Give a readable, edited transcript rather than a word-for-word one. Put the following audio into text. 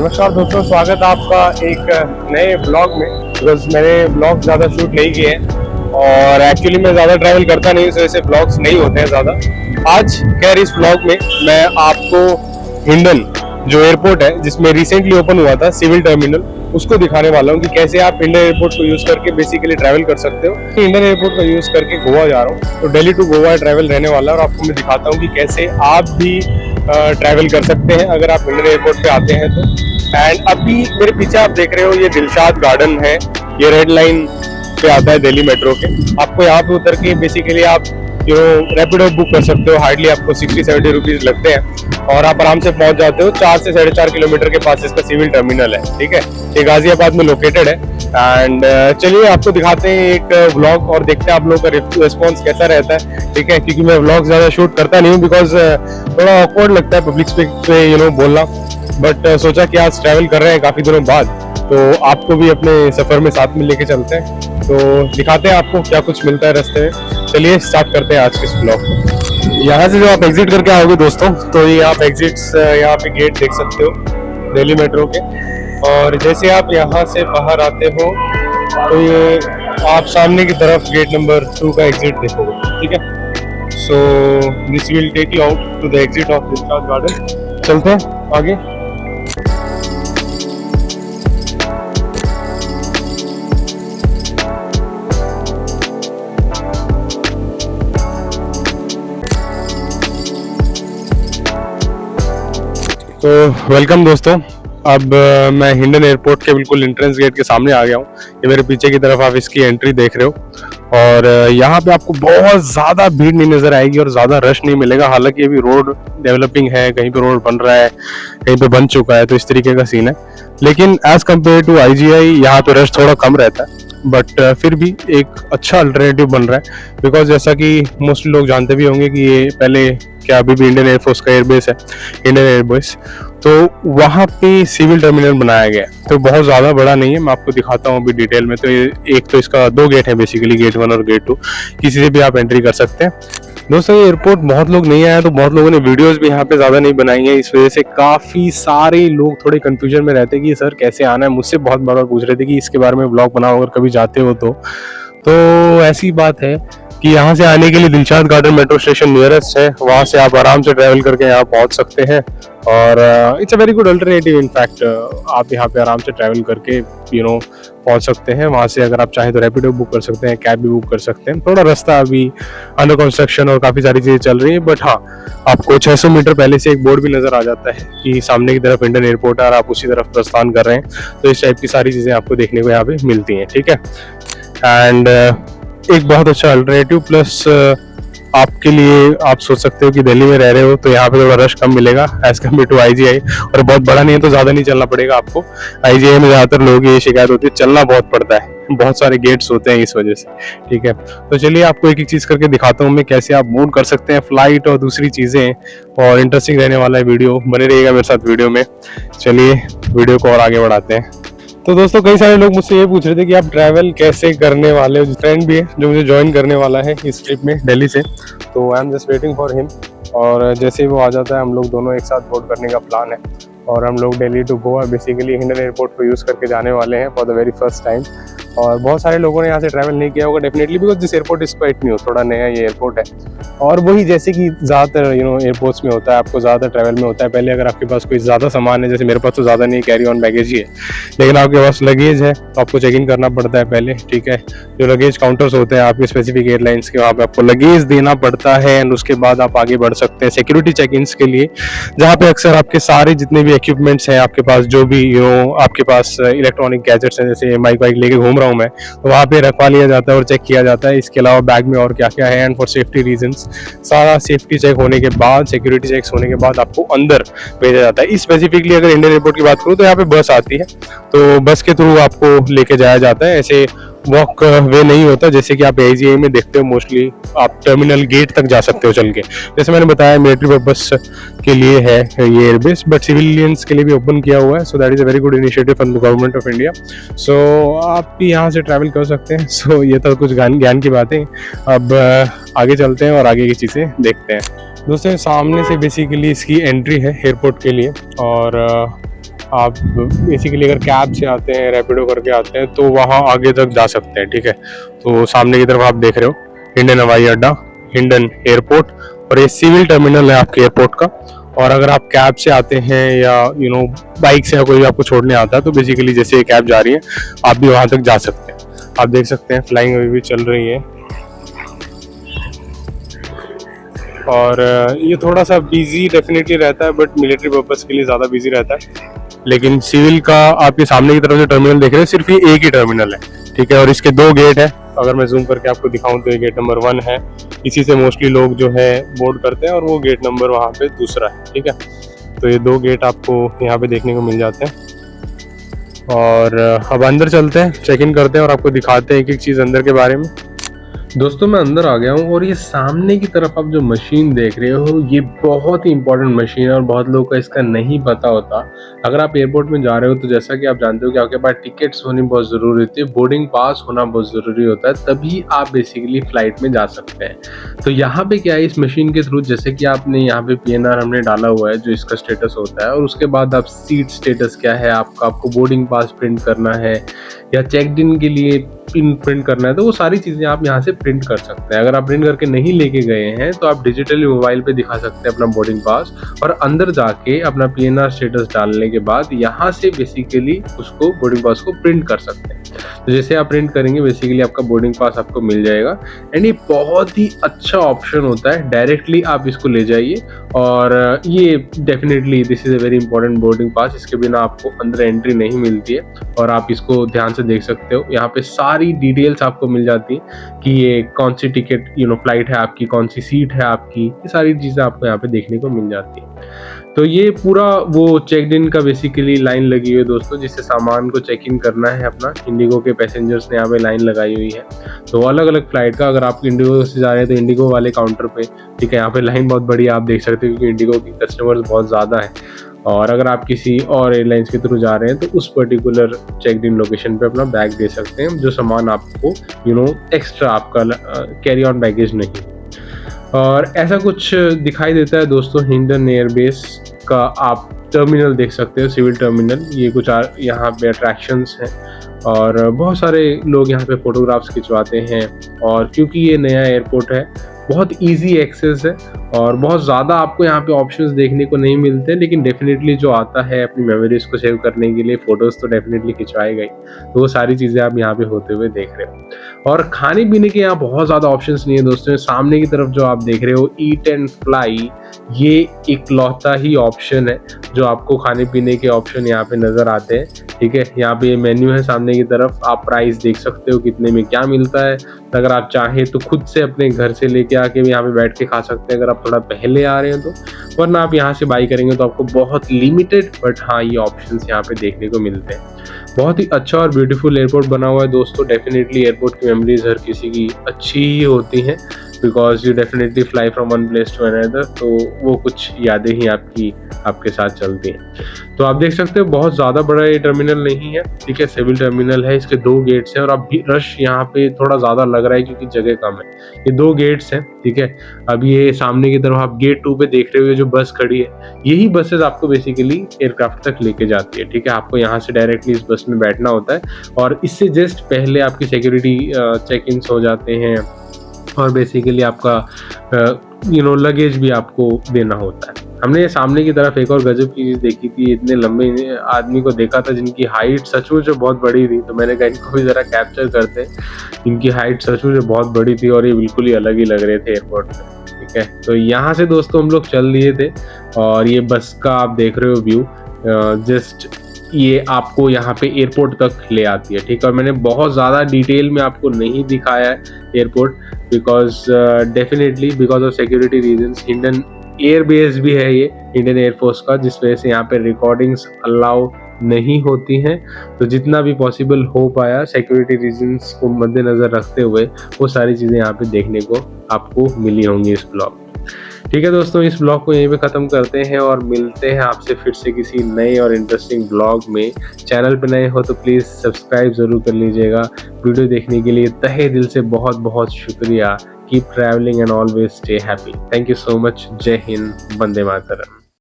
नमस्कार दोस्तों, स्वागत है आपका एक नए ब्लॉग में। बिकॉज मैंने ब्लॉग ज़्यादा शूट नहीं किए हैं और एक्चुअली मैं ज़्यादा ट्रैवल करता नहीं, इस वजह से ब्लॉग्स नहीं होते हैं ज़्यादा। आज खैर इस ब्लॉग में मैं आपको हिंडन जो एयरपोर्ट है जिसमें रिसेंटली ओपन हुआ था सिविल टर्मिनल, उसको दिखाने वाला हूँ कि कैसे आप हिंडन एयरपोर्ट को यूज़ करके बेसिकली ट्रैवल कर सकते हो। हिंडन एयरपोर्ट का यूज़ करके गोवा जा रहा हूँ, तो दिल्ली टू गोवा ट्रैवल रहने वाला है और आपको मैं दिखाता हूँ कि कैसे आप भी ट्रैवल कर सकते हैं अगर आप हिंडन एयरपोर्ट पे आते हैं तो। एंड अभी मेरे पीछे आप देख रहे हो ये दिलशाद गार्डन है, ये रेड लाइन पे आता है दिल्ली मेट्रो के। आपको यहाँ पे उतर के बेसिकली आप रैपिडो बुक कर सकते हो। हार्डली आपको 60-70 रुपीज लगते हैं और आप आराम से पहुंच जाते हो। 4 से 4.5 किलोमीटर के पास इसका सिविल टर्मिनल है, ठीक है। ये गाजियाबाद में लोकेटेड है। एंड चलिए आपको दिखाते हैं एक व्लॉग और देखते हैं आप लोगों का रिस्पॉन्स कैसा रहता है, ठीक है। क्योंकि मैं व्लॉग ज्यादा शूट करता नहीं हूँ बिकॉज थोड़ा ऑकवर्ड लगता है पब्लिक स्पीक पे बोलना। बट सोचा कि आज ट्रैवल कर रहे हैं काफी दिनों बाद, तो आपको भी अपने सफर में साथ में लेके चलते हैं, तो दिखाते हैं आपको क्या कुछ मिलता है रास्ते में। चलिए स्टार्ट करते हैं आज के इस ब्लॉग को। यहाँ से जो आप एग्जिट करके आओगे दोस्तों, तो ये आप एग्जिट्स यहाँ पे गेट देख सकते हो दिल्ली मेट्रो के। और जैसे आप यहाँ से बाहर आते हो तो ये आप सामने की तरफ गेट नंबर 2 का एग्जिट देखोगे, ठीक है। So this will take you out to the exit of Dilshad Garden. चलते हैं आगे। तो वेलकम दोस्तों, अब मैं हिंडन एयरपोर्ट के बिल्कुल एंट्रेंस गेट के सामने आ गया हूँ। ये मेरे पीछे की तरफ आप इसकी एंट्री देख रहे हो और यहाँ पे आपको बहुत ज़्यादा भीड़ नहीं नज़र आएगी और ज़्यादा रश नहीं मिलेगा। हालांकि अभी रोड डेवलपिंग है, कहीं पे रोड बन रहा है, कहीं पे बन चुका है, तो इस तरीके का सीन है। लेकिन एज कम्पेयर टू IGI यहाँ पे रश थोड़ा कम रहता है, बट फिर भी एक अच्छा अल्टरनेटिव बन रहा है। बिकॉज जैसा कि मोस्टली लोग जानते भी होंगे कि ये पहले क्या अभी भी इंडियन एयरफोर्स का एयरबेस है, इंडियन एयरबेस, तो वहाँ पे सिविल टर्मिनल बनाया गया है। तो बहुत ज़्यादा बड़ा नहीं है, मैं आपको दिखाता हूँ अभी डिटेल में। तो एक तो इसका 2 गेट है बेसिकली, गेट 1 और गेट 2, किसी से भी आप एंट्री कर सकते हैं। दोस्तों ये एयरपोर्ट बहुत लोग नहीं आए, तो बहुत लोगों ने वीडियोस भी यहाँ पे ज़्यादा नहीं बनाई है। इस वजह से काफ़ी सारे लोग थोड़े कंफ्यूजन में रहते हैं कि सर कैसे आना है। मुझसे बहुत बार पूछ रहे थे कि इसके बारे में ब्लॉग बनाओ अगर कभी जाते हो तो ऐसी बात है कि यहाँ से आने के लिए Dilshad garden metro station nearest है, वहाँ से आप आराम से ट्रैवल करके यहाँ पहुँच सकते हैं। और it's a very good alternative. In fact आप यहाँ पे आराम से ट्रैवल करके पहुँच सकते हैं। वहाँ से अगर आप चाहें तो रैपिडो बुक कर सकते हैं, कैब भी बुक कर सकते हैं। थोड़ा रास्ता अभी अंडर कंस्ट्रक्शन और काफ़ी सारी चीज़ें चल रही है, बट हाँ आपको 600 मीटर पहले से एक बोर्ड भी नज़र आ जाता है कि सामने की तरफ इंडियन एयरपोर्ट है और आप उसी तरफ प्रस्थान कर रहे हैं। तो इस टाइप की सारी चीज़ें आपको देखने को यहाँ पे मिलती हैं, ठीक है। एंड एक बहुत अच्छा अल्टरनेटिव प्लस आपके लिए आप सोच सकते हो कि दिल्ली में रह रहे हो तो यहाँ पे थोड़ा रश कम मिलेगा एज कम्पेयर टू IGI। और बहुत बड़ा नहीं है तो ज़्यादा नहीं चलना पड़ेगा आपको। IGI में ज़्यादातर लोगों की ये शिकायत होती है, चलना बहुत पड़ता है, बहुत सारे गेट्स होते हैं इस वजह से, ठीक है। तो चलिए आपको एक एक चीज़ करके दिखाता हूँ मैं कैसे आप मूव कर सकते हैं फ्लाइट और दूसरी चीज़ें। और इंटरेस्टिंग रहने वाला है वीडियो, बने रहिएगा मेरे साथ वीडियो में। चलिए वीडियो को और आगे बढ़ाते हैं। तो दोस्तों कई सारे लोग मुझसे ये पूछ रहे थे कि आप ट्रैवल कैसे करने वाले हो। फ्रेंड भी है जो मुझे ज्वाइन करने वाला है इस ट्रिप में दिल्ली से, तो I am just waiting for him. और जैसे ही वो आ जाता है हम लोग दोनों एक साथ बोर्ड करने का प्लान है और हम लोग Delhi to Goa basically Hindon airport को यूज़ करके जाने वाले हैं for the very first time. और बहुत सारे लोगों ने यहाँ से ट्रैवल नहीं किया होगा definitely, because this airport is quite new, थोड़ा नया ये एयरपोर्ट है। और वही जैसे कि ज़्यादातर एयरपोर्ट्स में होता है, आपको ज़्यादा ट्रैवल में होता है पहले अगर आपके पास कोई ज़्यादा सामान है, जैसे मेरे पास तो ज़्यादा नहीं, कैरी ऑन बैगेज ही है, लेकिन आपके पास लगेज है तो आपको चेक इन करना पड़ता है पहले, ठीक है। जो लगेज काउंटर्स होते हैं आपके स्पेसिफिक एयरलाइंस के, वहाँ पे आपको लगेज देना पड़ता है एंड उसके बाद आप आगे बढ़ सकते हैं सिक्योरिटी चेक इन्स के लिए, जहाँ पे अक्सर आपके सारे जितने भी इक्विपमेंट्स हैं आपके पास, जो भी आपके पास इलेक्ट्रॉनिक गैजेट्स हैं, जैसे माइक वाइक लेके घूम रहा हूँ मैं, तो वहाँ पे रखवा लिया जाता है और चेक किया जाता है। इसके अलावा बैग में और क्या क्या है, एंड फॉर सेफ्टी रीजंस सारा सेफ्टी चेक होने के बाद, सिक्योरिटी चेक्स होने के बाद आपको अंदर भेजा जाता है। इस स्पेसिफिकली अगर इंडियन एयरपोर्ट की बात करूँ तो यहाँ पे बस आती है, तो बस के थ्रू आपको लेके जाया जाता है। ऐसे वॉक वे नहीं होता जैसे कि आप IGI में देखते हो मोस्टली, आप टर्मिनल गेट तक जा सकते हो चल के। जैसे मैंने बताया मिलिट्री पर्पस के लिए है ये एयरबेस, बट सिविलियंस के लिए भी ओपन किया हुआ है। So that is a very good initiative from the government of India. सो आप भी यहाँ से ट्रैवल कर सकते हैं। सो ये तो कुछ ज्ञान की बातें। अब आगे चलते हैं और आगे की चीज़ें देखते हैं। दोस्तों सामने से बेसिकली इसकी एंट्री है एयरपोर्ट के लिए और आप बेसिकली अगर कैब से आते हैं, रैपिडो करके आते हैं, तो वहाँ आगे तक जा सकते हैं, ठीक है। तो सामने की तरफ आप देख रहे हो हिंडन हवाई अड्डा, हिंडन एयरपोर्ट, और ये सिविल टर्मिनल है आपके एयरपोर्ट का। और अगर आप कैब से आते हैं या बाइक से या कोई आपको छोड़ने आता है, तो बेसिकली जैसे ये कैब जा रही है आप भी वहाँ तक जा सकते हैं। आप देख सकते हैं फ्लाइंग अभी भी चल रही है, और ये थोड़ा सा बिजी डेफिनेटली रहता है, बट मिलिट्री पर्पस के लिए ज़्यादा बिजी रहता है। लेकिन सिविल का आपके सामने की तरफ जो टर्मिनल देख रहे हैं, सिर्फ ये एक ही टर्मिनल है, ठीक है। और इसके 2 गेट है। अगर मैं जूम करके आपको दिखाऊं तो ये गेट नंबर 1 है, इसी से मोस्टली लोग जो है बोर्ड करते हैं, और वो गेट नंबर वहाँ पे दूसरा है, ठीक है। तो ये 2 गेट आपको यहाँ पे देखने को मिल जाते हैं। और अब अंदर चलते हैं, चेक इन करते हैं और आपको दिखाते हैं एक एक चीज़ अंदर के बारे में। दोस्तों मैं अंदर आ गया हूँ, और ये सामने की तरफ आप जो मशीन देख रहे हो, ये बहुत ही इंपॉर्टेंट मशीन है और बहुत लोगों को इसका नहीं पता होता। अगर आप एयरपोर्ट में जा रहे हो तो जैसा कि आप जानते हो कि आपके पास टिकट्स होनी बहुत ज़रूरी होती है, बोर्डिंग पास होना बहुत ज़रूरी होता है, तभी आप बेसिकली फ़्लाइट में जा सकते हैं। तो यहाँ पे क्या है, इस मशीन के थ्रू जैसे कि आपने यहाँ पे PNR हमने डाला हुआ है जो इसका स्टेटस होता है, और उसके बाद आप सीट स्टेटस क्या है आपको बोर्डिंग पास प्रिंट करना है या चेक इन के लिए प्रिंट करना है, तो वो सारी चीज़ें आप यहाँ से प्रिंट कर सकते हैं। अगर आप प्रिंट करके नहीं लेके गए हैं तो आप डिजिटली मोबाइल पे दिखा सकते हैं अपना बोर्डिंग पास, और अंदर जाके अपना PNR स्टेटस डालने के बाद यहाँ से बेसिकली उसको बोर्डिंग पास को प्रिंट कर सकते हैं। तो जैसे आप प्रिंट करेंगे बेसिकली आपका बोर्डिंग पास आपको मिल जाएगा। एंड ये बहुत ही अच्छा ऑप्शन होता है, डायरेक्टली आप इसको ले जाइए, और ये definitely this is a very important boarding pass, इसके बिना आपको अंदर एंट्री नहीं मिलती है। और आप इसको ध्यान से देख सकते हो, यहाँ पे सारी डिटेल्स आपको मिल जाती है कि ये कौन सी टिकट फ्लाइट है आपकी, कौन सी सीट है आपकी, ये सारी चीज़ें आपको यहाँ पे देखने को मिल जाती है। तो ये पूरा वो चेक इन का बेसिकली लाइन लगी हुई है दोस्तों, जिससे सामान को चेक इन करना है अपना। इंडिगो के पैसेंजर्स ने यहाँ पे लाइन लगाई हुई है, तो अलग अलग फ्लाइट का, अगर आप इंडिगो से जा रहे हैं तो इंडिगो वाले काउंटर पे, ठीक है, यहाँ पे लाइन बहुत बड़ी आप देख सकते हो क्योंकि इंडिगो की कस्टमर्स बहुत ज़्यादा है। और अगर आप किसी और एयरलाइंस के थ्रू जा रहे हैं तो उस पर्टिकुलर चेक इन लोकेशन पे अपना बैग दे सकते हैं, जो सामान आपको एक्स्ट्रा आपका कैरी ऑन बैगेज नहीं। और ऐसा कुछ दिखाई देता है दोस्तों हिंडन एयरबेस का। आप टर्मिनल देख सकते हो, सिविल टर्मिनल। ये कुछ यहाँ पे अट्रैक्शंस हैं और बहुत सारे लोग यहाँ पे फोटोग्राफ्स खिंचवाते हैं। और क्योंकि ये नया एयरपोर्ट है, बहुत इजी एक्सेस है और बहुत ज़्यादा आपको यहाँ पे ऑप्शंस देखने को नहीं मिलते, लेकिन डेफिनेटली जो आता है अपनी मेमोरीज को सेव करने के लिए फ़ोटोज़ तो डेफिनेटली खिंचवाएगा ही। तो वो सारी चीज़ें आप यहाँ पे होते हुए देख रहे हो। और खाने पीने के यहाँ बहुत ज़्यादा ऑप्शंस नहीं है दोस्तों। सामने की तरफ जो आप देख रहे हो ईट एंड फ्लाई, ये इकलौता ही ऑप्शन है जो आपको खाने पीने के ऑप्शन यहाँ पे नज़र आते हैं, ठीक है। यहाँ पे ये मेन्यू है सामने की तरफ, आप प्राइस देख सकते हो कितने में क्या मिलता है। अगर आप चाहें तो खुद से अपने घर से लेके आके भी यहाँ पे बैठ के खा सकते हैं अगर आप थोड़ा पहले आ रहे हैं तो, वरना आप यहाँ से बाई करेंगे तो आपको बहुत लिमिटेड, बट हाँ ये ऑप्शंस यहाँ पे देखने को मिलते हैं। बहुत ही अच्छा और ब्यूटीफुल एयरपोर्ट बना हुआ है दोस्तों। डेफिनेटली एयरपोर्ट की मेमोरीज हर किसी की अच्छी ही होती हैं, because you definitely fly from one place to another, तो वो कुछ यादें ही आपके साथ चलती हैं। तो आप देख सकते हो बहुत ज़्यादा बड़ा ये टर्मिनल नहीं है, ठीक है, सिविल टर्मिनल है, इसके 2 गेट्स हैं और अब भी रश यहाँ पे थोड़ा ज़्यादा लग रहा है क्योंकि जगह कम है। ये 2 गेट्स हैं, ठीक है। अब ये सामने की तरफ आप गेट 2 पे देख रहे हो जो बस खड़ी है, यही बसेस आपको बेसिकली एयरक्राफ्ट तक लेके जाती है, ठीक है। आपको यहाँ से डायरेक्टली इस बस में बैठना होता है और इससे जस्ट पहले आपकी सिक्योरिटी चेक इन हो जाते हैं और बेसिकली आपका लगेज भी आपको देना होता है। हमने सामने की तरफ एक और गजब की चीज़ देखी थी, इतने लंबे आदमी को देखा था जिनकी हाइट सचमुच बहुत बड़ी थी, तो मैंने कहा इनको भी ज़रा कैप्चर करते। इनकी हाइट सचमुच बहुत बड़ी थी और ये बिल्कुल ही अलग ही लग रहे थे एयरपोर्ट में, ठीक है। तो यहाँ से दोस्तों हम लोग चल दिए थे और ये बस का आप देख रहे हो व्यू, जस्ट ये आपको यहाँ पे एयरपोर्ट तक ले आती है, ठीक है। और मैंने बहुत ज़्यादा डिटेल में आपको नहीं दिखाया है airport, because definitely because of security reasons. Hindon airbase भी है ये इंडियन एयरफोर्स का, जिस वजह से यहाँ पे रिकॉर्डिंग्स अलाउ नहीं होती हैं। तो जितना भी पॉसिबल हो पाया सिक्योरिटी रीजंस को मद्देनज़र रखते हुए वो सारी चीज़ें यहाँ पे देखने को आपको मिली होंगी इस ब्लॉग। ठीक है दोस्तों, इस ब्लॉग को यहीं पे ख़त्म करते हैं और मिलते हैं आपसे फिर से किसी नए और इंटरेस्टिंग ब्लॉग में। चैनल पे नए हो तो प्लीज़ सब्सक्राइब ज़रूर कर लीजिएगा। वीडियो देखने के लिए तहे दिल से बहुत बहुत शुक्रिया। Keep travelling and always stay happy. Thank you so much. जय हिंद, वंदे मातरम।